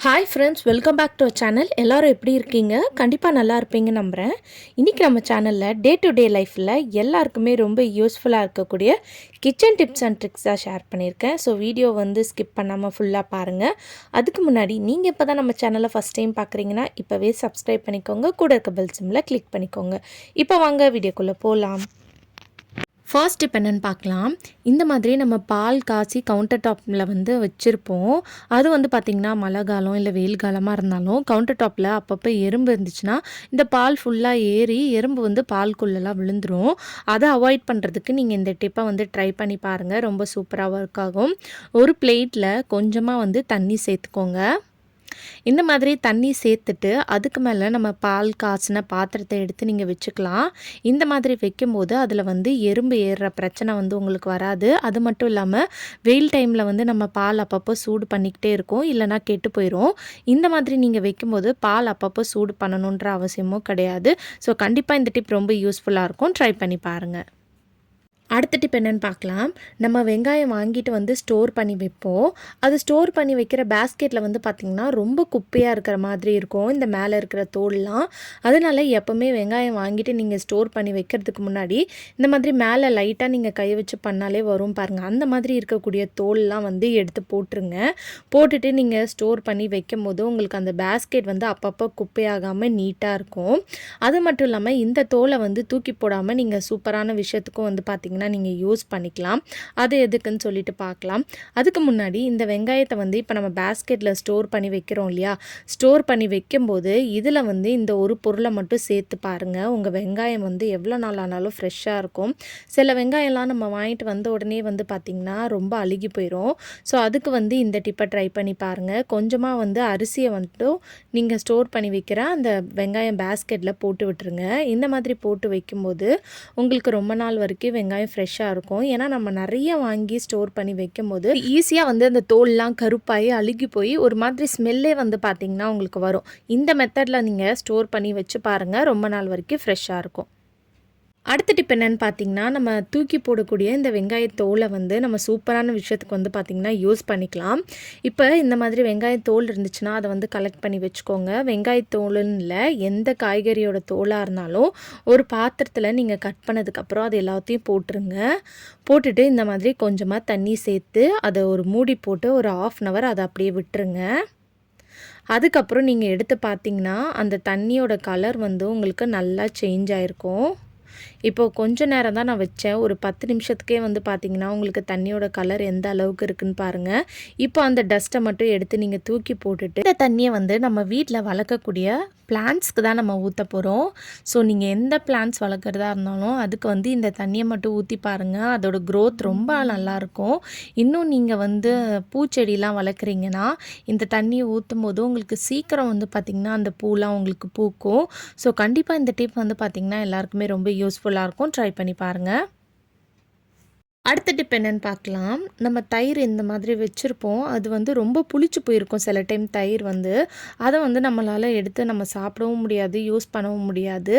Hi friends, welcome back to our channel. எல்லோரும் எப்படி இருக்கீங்க? கண்டிப்பாக நல்லா இருப்பீங்க நம்புகிறேன். இன்றைக்கி நம்ம சேனலில் டே டு டே லைஃப்பில் எல்லாருக்குமே ரொம்ப யூஸ்ஃபுல்லாக இருக்கக்கூடிய கிச்சன் டிப்ஸ் அண்ட் ட்ரிக்ஸ் தான் ஷேர் பண்ணியிருக்கேன். ஸோ வீடியோ ஸ்கிப் பண்ணாமல் ஃபுல்லாக பாருங்கள். அதுக்கு முன்னாடி நீங்கள் இப்போ தான் நம்ம சேனலை ஃபஸ்ட் டைம் பார்க்குறீங்கன்னா இப்போவே சப்ஸ்கிரைப் பண்ணிக்கோங்க. கூட இருக்க பெல் சிம்மில் கிளிக் பண்ணிக்கோங்க. இப்போ வாங்க வீடியோக்குள்ளே போகலாம். ஃபர்ஸ்ட் இப்போ என்னென்னு பார்க்கலாம். இந்த மாதிரி நம்ம பால் காய்ச்சி கவுண்டர் டாப்பில் வச்சுருப்போம். அது பார்த்திங்கன்னா மழை காலம் இல்லை வெயில் காலமாக இருந்தாலும் கவுண்டர் டாப்பில் அப்பப்போ எறும்பு இருந்துச்சுன்னா இந்த பால் ஃபுல்லாக ஏறி எறும்பு பால்குள்ளெல்லாம் விழுந்துடும். அதை அவாய்ட் பண்ணுறதுக்கு நீங்கள் இந்த டிப்பை ட்ரை பண்ணி பாருங்கள். ரொம்ப சூப்பராக ஒர்க் ஆகும். ஒரு பிளேட்டில் கொஞ்சமாக தண்ணி சேர்த்துக்கோங்க. இந்த மாதிரி தண்ணி சேர்த்துட்டு அதுக்கு மேலே நம்ம பால் காய்ச்சின பாத்திரத்தை எடுத்து நீங்கள் வச்சுக்கலாம். இந்த மாதிரி வைக்கும்போது அதில் எறும்பு ஏறுற பிரச்சனை உங்களுக்கு வராது. அது மட்டும் இல்லாமல் வெயில் டைமில் நம்ம பால் அப்பப்போ சூடு பண்ணிக்கிட்டே இருக்கோம், இல்லைனா கெட்டு போயிடும். இந்த மாதிரி நீங்கள் வைக்கும்போது பால் அப்பப்போ சூடு பண்ணணுன்ற அவசியமும் கிடையாது. ஸோ கண்டிப்பாக இந்த டிப் ரொம்ப யூஸ்ஃபுல்லாக இருக்கும். ட்ரை பண்ணி பாருங்கள். அடுத்த டிப் என்னென்னு பார்க்கலாம். நம்ம வெங்காயம் வாங்கிட்டு ஸ்டோர் பண்ணி வைப்போம். அது ஸ்டோர் பண்ணி வைக்கிற பேஸ்கெட்டில் பார்த்திங்கன்னா ரொம்ப குப்பையாக இருக்கிற மாதிரி இருக்கும் இந்த மேலே இருக்கிற தோல்லாம். அதனால் எப்போவுமே வெங்காயம் வாங்கிட்டு நீங்கள் ஸ்டோர் பண்ணி வைக்கிறதுக்கு முன்னாடி இந்த மாதிரி மேலே லைட்டாக நீங்கள் கை வச்சு பண்ணாலே வரும் பாருங்கள். அந்த மாதிரி இருக்கக்கூடிய தோல்லாம் எடுத்து போட்டுருங்க. போட்டுட்டு நீங்கள் ஸ்டோர் பண்ணி வைக்கும் போது உங்களுக்கு அந்த பேஸ்கெட் அப்பப்போ குப்பையாகாமல் நீட்டாக இருக்கும். அது மட்டும் இல்லாமல் இந்த தோலை தூக்கி போடாமல் நீங்கள் சூப்பரான விஷயத்துக்கும் பார்த்திங்கன்னா நீங்கள் யூஸ் பண்ணிக்கலாம். அது எதுக்குன்னு சொல்லிட்டு பார்க்கலாம். அதுக்கு முன்னாடி இந்த வெங்காயத்தை இப்போ நம்ம பேஸ்கெட்டில் ஸ்டோர் பண்ணி வைக்கிறோம் இல்லையா, ஸ்டோர் பண்ணி வைக்கும்போது இதில் இந்த ஒரு பொருளை மட்டும் சேர்த்து பாருங்கள். உங்கள் வெங்காயம் எவ்வளோ நாள் ஆனாலும் ஃப்ரெஷ்ஷாக இருக்கும். சில வெங்காயம்லாம் நம்ம வாங்கிட்டு வந்த உடனே பார்த்திங்கன்னா ரொம்ப அழுகி போயிடும். ஸோ அதுக்கு இந்த டிப்பை ட்ரை பண்ணி பாருங்கள். கொஞ்சமாக அரிசியை நீங்கள் ஸ்டோர் பண்ணி வைக்கிற அந்த வெங்காயம் பேஸ்கெட்டில் போட்டு விட்டுருங்க. இந்த மாதிரி போட்டு வைக்கும்போது உங்களுக்கு ரொம்ப நாள் வரைக்கும் வெங்காயம் ஃப்ரெஷ்ஷாக இருக்கும். ஏன்னா நம்ம நிறைய வாங்கி ஸ்டோர் பண்ணி வைக்கும் போது ஈஸியாக அந்த தோல்லாம் கருப்பாகி அழுகி போய் ஒரு மாதிரி ஸ்மெல்லே பார்த்திங்கன்னா உங்களுக்கு வரும். இந்த மெத்தடில் நீங்கள் ஸ்டோர் பண்ணி வச்சு பாருங்கள். ரொம்ப நாள் வரைக்கும் ஃப்ரெஷ்ஷாக இருக்கும். அடுத்த டிப் என்னென்னு பார்த்தீங்கன்னா, நம்ம தூக்கி போடக்கூடிய இந்த வெங்காயத்தோலை நம்ம சூப்பரான விஷயத்துக்கு பார்த்திங்கன்னா யூஸ் பண்ணிக்கலாம். இப்போ இந்த மாதிரி வெங்காயத்தோல் இருந்துச்சுன்னா அதை கலெக்ட் பண்ணி வச்சுக்கோங்க. வெங்காயத்தோலுன்னு இல்லை, எந்த காய்கறியோட தோலாக இருந்தாலும் ஒரு பாத்திரத்தில் நீங்கள் கட் பண்ணதுக்கப்புறம் அது எல்லாத்தையும் போட்டுருங்க. போட்டுட்டு இந்த மாதிரி கொஞ்சமாக தண்ணி சேர்த்து அதை ஒரு மூடி போட்டு ஒரு 1/2 hour அதை அப்படியே விட்டுருங்க. அதுக்கப்புறம் நீங்கள் எடுத்து பார்த்தீங்கன்னா அந்த தண்ணியோட கலர் உங்களுக்கு நல்லா சேஞ்ச் ஆகிருக்கும். இப்போது கொஞ்ச நேரம் தான் நான் வச்சேன். ஒரு 10 நிமிஷத்துக்கே பார்த்திங்கன்னா உங்களுக்கு தண்ணியோட கலர் எந்த அளவுக்கு இருக்குதுன்னு பாருங்கள். இப்போ அந்த டஸ்ட்டை மட்டும் எடுத்து நீங்கள் தூக்கி போட்டுட்டு இந்த தண்ணியை நம்ம வீட்டில் வளர்க்கக்கூடிய பிளான்ட்ஸ்க்கு தான் நம்ம ஊற்ற போகிறோம். ஸோ நீங்கள் எந்த பிளான்ட்ஸ் வளர்க்குறதா இருந்தாலும் அதுக்கு இந்த தண்ணியை மட்டும் ஊற்றி பாருங்கள். அதோட க்ரோத் ரொம்ப நல்லாயிருக்கும். இன்னும் நீங்கள் பூச்செடிலாம் வளர்க்குறீங்கன்னா இந்த தண்ணியை ஊற்றும் போது உங்களுக்கு சீக்கிரம் பார்த்திங்கன்னா அந்த பூலாம் உங்களுக்கு பூக்கும். ஸோ கண்டிப்பாக இந்த டிப் பார்த்திங்கன்னா எல்லாருக்குமே ரொம்ப யூஸ்ஃபுல்லாக இருக்கும். ட்ரை பண்ணி பாருங்கள். அடுத்த டிப் என்னென்னு பார்க்கலாம். நம்ம தயிர் இந்த மாதிரி வச்சுருப்போம். அது ரொம்ப புளிச்சு போயிருக்கும் சில டைம் தயிர் அதை நம்மளால் எடுத்து நம்ம சாப்பிடவும் முடியாது, யூஸ் பண்ணவும் முடியாது.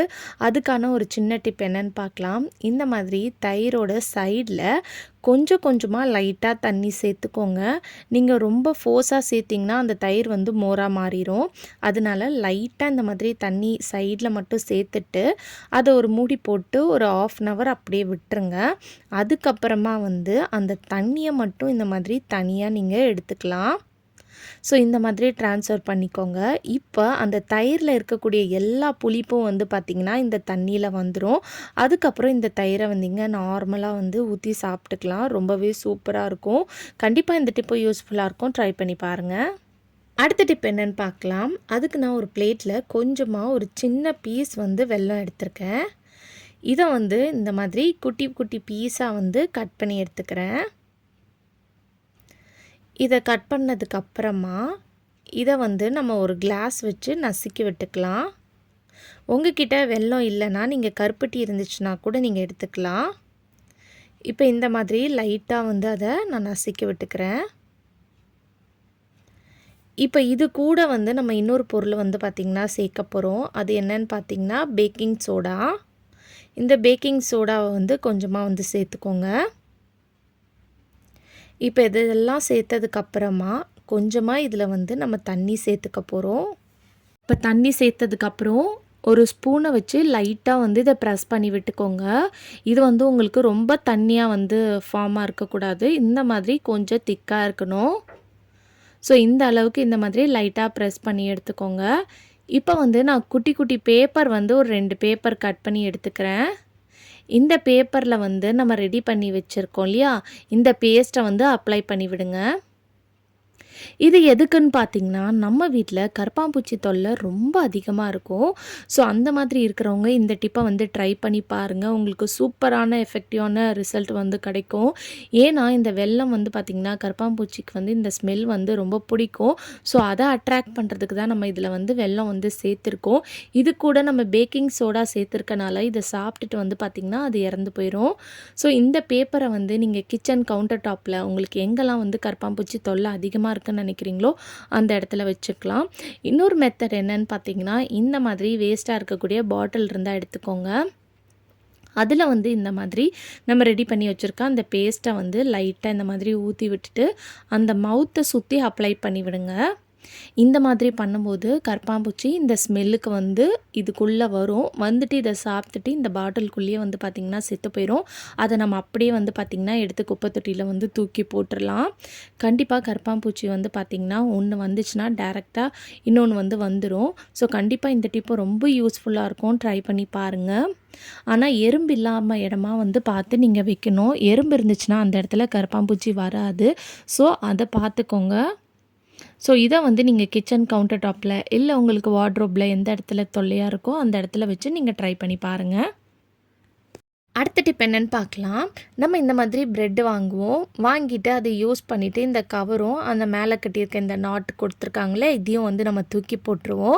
அதுக்கான ஒரு சின்ன டிப் என்னென்னு பார்க்கலாம். இந்த மாதிரி தயிரோட சைடில் கொஞ்சம் கொஞ்சமாக லைட்டாக தண்ணி சேர்த்துக்கோங்க. நீங்கள் ரொம்ப ஃபோர்ஸாக சேர்த்திங்கன்னா அந்த தயிர் மோராக மாறிடும். அதனால லைட்டாக இந்த மாதிரி தண்ணி சைடில் மட்டும் சேர்த்துட்டு அதை ஒரு மூடி போட்டு ஒரு 1/2 hour அப்படியே விட்டுருங்க. அதுக்கப்புறமா அந்த தண்ணியை மட்டும் இந்த மாதிரி தனியாக நீங்கள் எடுத்துக்கலாம். ஸோ இந்த மாதிரி ட்ரான்ஸ்ஃபர் பண்ணிக்கோங்க. இப்போ அந்த தயிரில் இருக்கக்கூடிய எல்லா புளிப்பும் பார்த்திங்கன்னா இந்த தண்ணியில் வந்துடும். அதுக்கப்புறம் இந்த தயிரை நார்மலாக ஊற்றி சாப்பிட்டுக்கலாம். ரொம்பவே சூப்பராக இருக்கும். கண்டிப்பாக இந்த டிப்பு யூஸ்ஃபுல்லாக இருக்கும். ட்ரை பண்ணி பாருங்கள். அடுத்த டிப் என்னென்னு பார்க்கலாம். அதுக்கு நான் ஒரு பிளேட்டில் கொஞ்சமாக ஒரு சின்ன பீஸ் வெல்லம் எடுத்திருக்கேன். இதை இந்த மாதிரி குட்டி குட்டி பீஸாக கட் பண்ணி எடுத்துக்கிறேன். இதை கட் பண்ணதுக்கப்புறமா இதை நம்ம ஒரு கிளாஸ் வச்சு நசுக்கி விட்டுக்கலாம். உங்ககிட்ட வெல்லம் இல்லைன்னா நீங்கள் கருப்பட்டி இருந்துச்சுன்னா கூட நீங்கள் எடுத்துக்கலாம். இப்போ இந்த மாதிரி லைட்டாக அதை நான் நசுக்கி விட்டுக்கிறேன். இப்போ இது கூட நம்ம இன்னொரு பொருள் பார்த்திங்கன்னா சேர்க்க போகிறோம். அது என்னன்னு பார்த்திங்கன்னா பேக்கிங் சோடா. இந்த பேக்கிங் சோடாவை கொஞ்சமாக சேர்த்துக்கோங்க. இப்போ இதெல்லாம் சேர்த்ததுக்கப்புறமா கொஞ்சமாக இதில் வந்து நம்ம தண்ணி சேர்த்துக்க போகிறோம். இப்போ தண்ணி சேர்த்ததுக்கப்புறம் ஒரு ஸ்பூனை வச்சு லைட்டாக வந்து இதை ப்ரெஸ் பண்ணி விட்டுக்கோங்க. இது வந்து உங்களுக்கு ரொம்ப தண்ணியாக வந்து ஃபார்மாக இருக்கக்கூடாது. இந்த மாதிரி கொஞ்சம் திக்காக இருக்கணும். ஸோ இந்த அளவுக்கு இந்த மாதிரி லைட்டாக ப்ரெஸ் பண்ணி எடுத்துக்கோங்க. இப்போ வந்து நான் குட்டி குட்டி பேப்பர் வந்து ஒரு 2 பேப்பர் கட் பண்ணி எடுத்துக்கிறேன். இந்த பேப்பரில் வந்து நம்ம ரெடி பண்ணி வச்சுருக்கோம் இல்லையா, இந்த பேஸ்ட்டை வந்து அப்ளை பண்ணி விடுங்க. இது எதுக்குன்னு பார்த்தீங்கன்னா, நம்ம வீட்டில் கரப்பான்பூச்சி தொல்லை ரொம்ப அதிகமாக இருக்கும். ஸோ அந்த மாதிரி இருக்கிறவங்க இந்த டிப்பை வந்து ட்ரை பண்ணி பாருங்கள். உங்களுக்கு சூப்பரான எஃபெக்டிவான ரிசல்ட் வந்து கிடைக்கும். ஏன்னா இந்த வெல்லம் வந்து பார்த்திங்கன்னா கரப்பான்பூச்சிக்கு வந்து இந்த ஸ்மெல் வந்து ரொம்ப பிடிக்கும். ஸோ அதை அட்ராக்ட் பண்ணுறதுக்கு தான் நம்ம இதில் வந்து வெல்லம் வந்து சேர்த்துருக்கோம். இது கூட நம்ம பேக்கிங் சோடா சேர்த்துருக்கனால இதை சாப்பிட்டுட்டு வந்து பார்த்திங்கன்னா அது இறந்து போயிடும். ஸோ இந்த பேப்பரை வந்து நீங்கள் கிச்சன் கவுண்டர் டாப்பில் உங்களுக்கு எங்கெல்லாம் வந்து கரப்பான்பூச்சி தொல்லை அதிகமாக இருக்குன்னு நினைக்கிறீங்களோ அந்த இடத்துல வச்சுக்கலாம். இன்னொரு மெத்தட் என்னன்னு பார்த்தீங்கன்னா, இந்த மாதிரி வேஸ்ட்டாக இருக்கக்கூடிய பாட்டில் இருந்தால் எடுத்துக்கோங்க. அதில் வந்து இந்த மாதிரி நம்ம ரெடி பண்ணி வச்சுருக்க அந்த பேஸ்ட்டை வந்து லைட்டாக இந்த மாதிரி ஊற்றி விட்டுட்டு அந்த மவுத்தை சுற்றி அப்ளை பண்ணி விடுங்க. இந்த மாதிரி பண்ணும்போது கரப்பான்பூச்சி இந்த ஸ்மெல்லுக்கு வந்து இதுக்குள்ளே வரும். வந்துட்டு இதை சாப்பிட்டுட்டு இந்த பாட்டிலுக்குள்ளேயே வந்து பார்த்திங்கன்னா செத்து போயிடும். அதை நம்ம அப்படியே வந்து பார்த்திங்கன்னா எடுத்து குப்பை தொட்டியில் வந்து தூக்கி போட்டுடலாம். கண்டிப்பாக கரப்பான்பூச்சி வந்து பார்த்திங்கன்னா ஒன்று வந்துச்சுன்னா டேரெக்டாக இன்னொன்று வந்து வந்துடும். ஸோ கண்டிப்பாக இந்த டிப்பு ரொம்ப யூஸ்ஃபுல்லாக இருக்கும். ட்ரை பண்ணி பாருங்கள். ஆனால் எறும்பு இல்லாமல் இடமா வந்து பார்த்து நீங்கள் வைக்கணும். எறும்பு இருந்துச்சுன்னா அந்த இடத்துல கரப்பான்பூச்சி வராது. ஸோ அதை பார்த்துக்கோங்க. ஸோ இதை வந்து நீங்கள் கிச்சன் கவுண்டர் டாப்பில் இல்லை உங்களுக்கு வார்ட்ரோப்பில் எந்த இடத்துல தொல்லையாக இருக்கோ அந்த இடத்துல வச்சு நீங்கள் ட்ரை பண்ணி பாருங்கள். அடுத்த டிப் என்னென்னு பார்க்கலாம். நம்ம இந்த மாதிரி ப்ரெட்டு வாங்குவோம். வாங்கிட்டு அதை யூஸ் பண்ணிவிட்டு இந்த கவரும் அந்த மேலே கட்டியிருக்க இந்த நாட் கொடுத்துருக்காங்களே இதையும் வந்து நம்ம தூக்கி போட்டுருவோம்.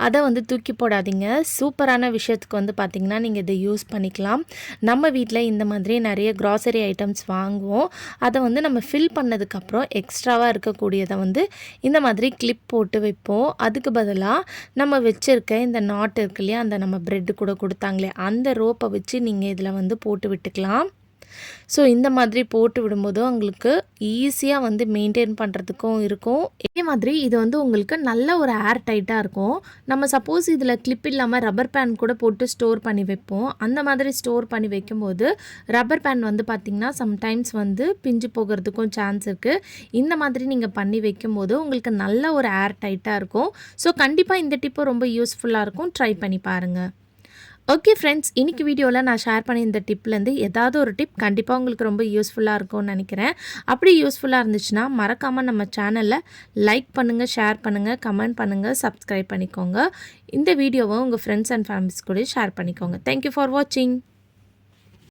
அதை வந்து தூக்கி போடாதீங்க. சூப்பரான விஷயத்துக்கு வந்து பார்த்திங்கன்னா நீங்கள் இதை யூஸ் பண்ணிக்கலாம். நம்ம வீட்டில் இந்த மாதிரி நிறைய க்ராசரி ஐட்டம்ஸ் வாங்குவோம். அதை வந்து நம்ம ஃபில் பண்ணதுக்கப்புறம் எக்ஸ்ட்ராவாக இருக்கக்கூடியதை வந்து இந்த மாதிரி கிளிப் போட்டு வைப்போம். அதுக்கு பதிலாக நம்ம வச்சுருக்க இந்த நாட் இருக்கு இல்லையா, அந்த நம்ம ப்ரெட்டு கூட கொடுத்தாங்களே அந்த ரோப்பை வச்சு நீங்கள் இதில் வந்து போட்டு விட்டுக்கலாம். ஸோ இந்த மாதிரி போட்டு விடும்போது உங்களுக்கு ஈஸியாக வந்து மெயின்டைன் பண்ணுறதுக்கும் இருக்கும். இதே மாதிரி இது வந்து உங்களுக்கு நல்ல ஒரு ஏர் டைட்டாக இருக்கும். நம்ம சப்போஸ் இதில் கிளிப் இல்லாமல் ரப்பர் பேண்ட் கூட போட்டு ஸ்டோர் பண்ணி வைப்போம். அந்த மாதிரி ஸ்டோர் பண்ணி வைக்கும்போது ரப்பர் பேண்ட் வந்து பார்த்திங்கன்னா சம்டைம்ஸ் வந்து பிஞ்சு போகிறதுக்கும் சான்ஸ் இருக்குது. இந்த மாதிரி நீங்கள் பண்ணி வைக்கும்போது உங்களுக்கு நல்ல ஒரு ஏர் டைட்டாக இருக்கும். ஸோ கண்டிப்பாக இந்த டிப்பு ரொம்ப யூஸ்ஃபுல்லாக இருக்கும். ட்ரை பண்ணி பாருங்கள். ஓகே ஃப்ரெண்ட்ஸ், இன்றைக்கி வீடியோவில் நான் ஷேர் பண்ணி இந்த டிப்லேருந்து ஏதாவது ஒரு டிப் கண்டிப்பாக உங்களுக்கு ரொம்ப யூஸ்ஃபுல்லாக இருக்கும்னு நினைக்கிறேன். அப்படி யூஸ்ஃபுல்லாக இருந்துச்சுன்னா மறக்காமல் நம்ம சேனலில் லைக் பண்ணுங்கள், ஷேர் பண்ணுங்கள், கமெண்ட் பண்ணுங்கள், சப்ஸ்கிரைப் பண்ணிக்கோங்க. இந்த வீடியோவை உங்கள் ஃப்ரெண்ட்ஸ் அண்ட் ஃபேமிலிஸ் கூட ஷேர் பண்ணிக்கோங்க. தேங்க்யூ ஃபார் வாட்சிங்.